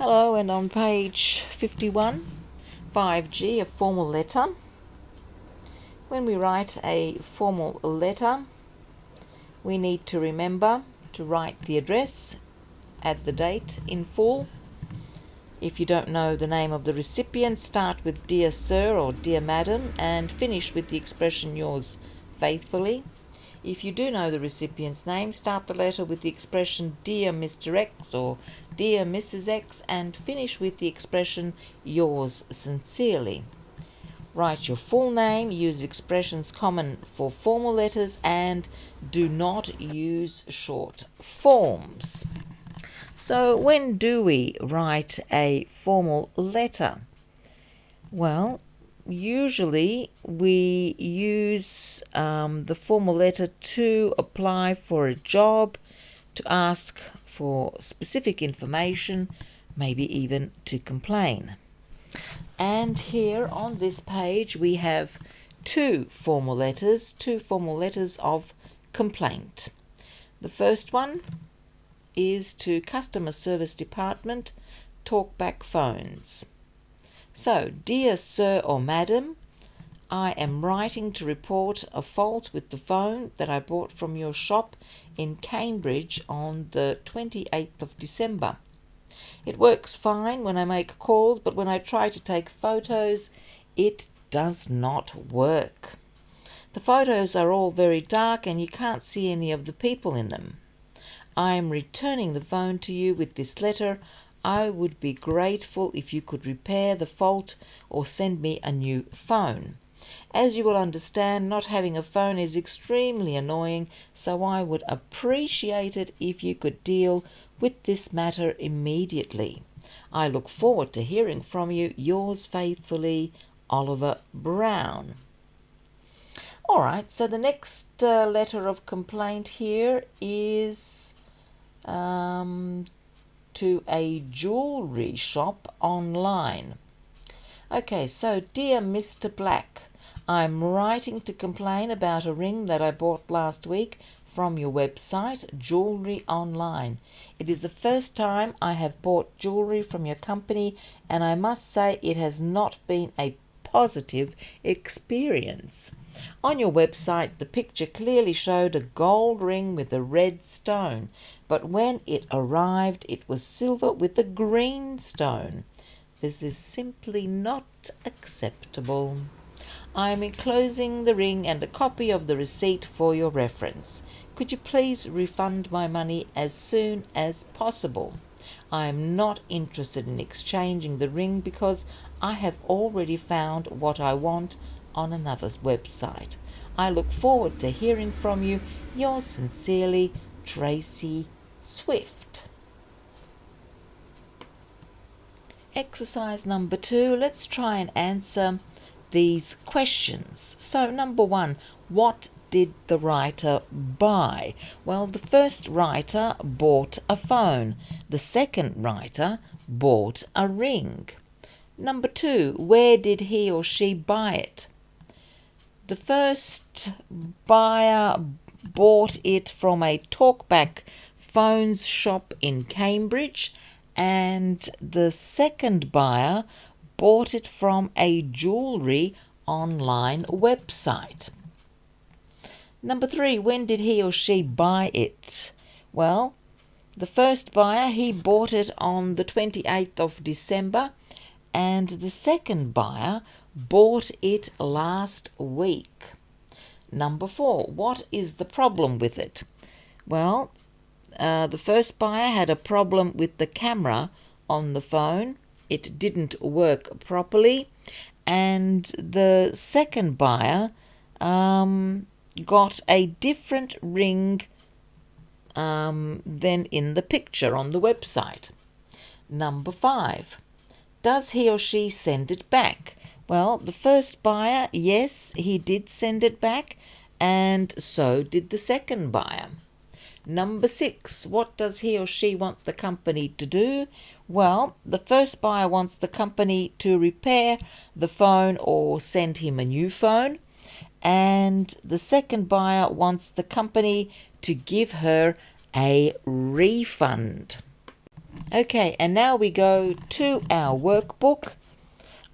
Hello, and on page 51, 5G, a formal letter. When we write a formal letter, we need to remember to write the address, add the date in full. If you don't know the name of the recipient, start with Dear Sir or Dear Madam and finish with the expression yours faithfully. If you do know the recipient's name, start the letter with the expression Dear Mr. X or Dear Mrs. X and finish with the expression yours sincerely. Write your full name, use expressions common for formal letters, and do not use short forms. So when do we write a formal letter? Well, usually we use the formal letter to apply for a job, to ask for specific information, maybe even to complain. And here on this page we have two formal letters of complaint. The first one is to Customer Service Department, Talkback Phones. So, Dear Sir or Madam, I am writing to report a fault with the phone that I bought from your shop in Cambridge on the 28th of December. It works fine when I make calls, but when I try to take photos, it does not work. The photos are all very dark and you can't see any of the people in them. I am returning the phone to you with this letter. I would be grateful if you could repair the fault or send me a new phone. As you will understand, not having a phone is extremely annoying, so I would appreciate it if you could deal with this matter immediately. I look forward to hearing from you. Yours faithfully, Oliver Brown. Alright, so the next letter of complaint here is to a jewellery shop online. Okay, so Dear Mr. Black, I'm writing to complain about a ring that I bought last week from your website, Jewellery Online. It is the first time I have bought jewellery from your company, and I must say it has not been a positive experience. On your website, the picture clearly showed a gold ring with a red stone, but when it arrived, it was silver with a green stone. This is simply not acceptable. I am enclosing the ring and a copy of the receipt for your reference. Could you please refund my money as soon as possible? I am not interested in exchanging the ring because I have already found what I want on another website. I look forward to hearing from you. Yours sincerely, Tracy Swift. Exercise number 2. Let's try and answer these questions. So number 1, what did the writer buy? Well, the first writer bought a phone. The second writer bought a ring. Number 2, where did he or she buy it? The first buyer bought it from a Talkback Phones shop in Cambridge, and the second buyer bought it from a jewellery online website. Number 3, when did he or she buy it? Well, the first buyer, he bought it on the 28th of December, and the second buyer bought it last week. Number 4, what is the problem with it? Well, the first buyer had a problem with the camera on the phone. It didn't work properly, and the second buyer got a different ring than in the picture on the website. Number 5, does he or she send it back? Well, the first buyer, yes, he did send it back, and so did the second buyer. Number 6, what does he or she want the company to do? Well, the first buyer wants the company to repair the phone or send him a new phone, and the second buyer wants the company to give her a refund. Okay, and now we go to our workbook.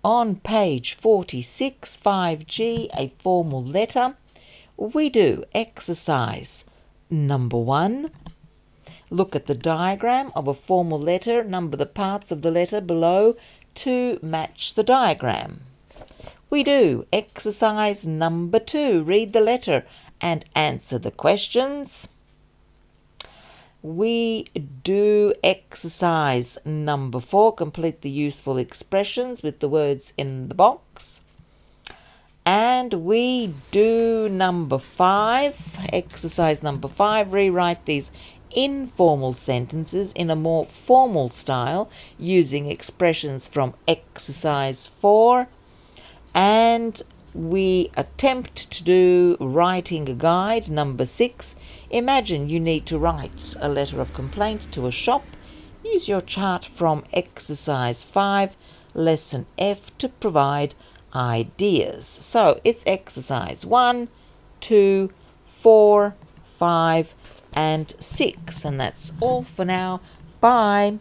On page 46, 5G, a formal letter, we do exercise number 1. Look at the diagram of a formal letter, number the parts of the letter below to match the diagram. We do exercise number 2, read the letter and answer the questions. We do exercise number 4, complete the useful expressions with the words in the box. And we do number 5, exercise number 5, rewrite these informal sentences in a more formal style using expressions from exercise 4. And we attempt to do writing a guide number 6. Imagine you need to write a letter of complaint to a shop. Use your chart from exercise 5, lesson F, to provide ideas. So it's exercise 1, 2, 4, 5 and 6, and that's all for now. Bye.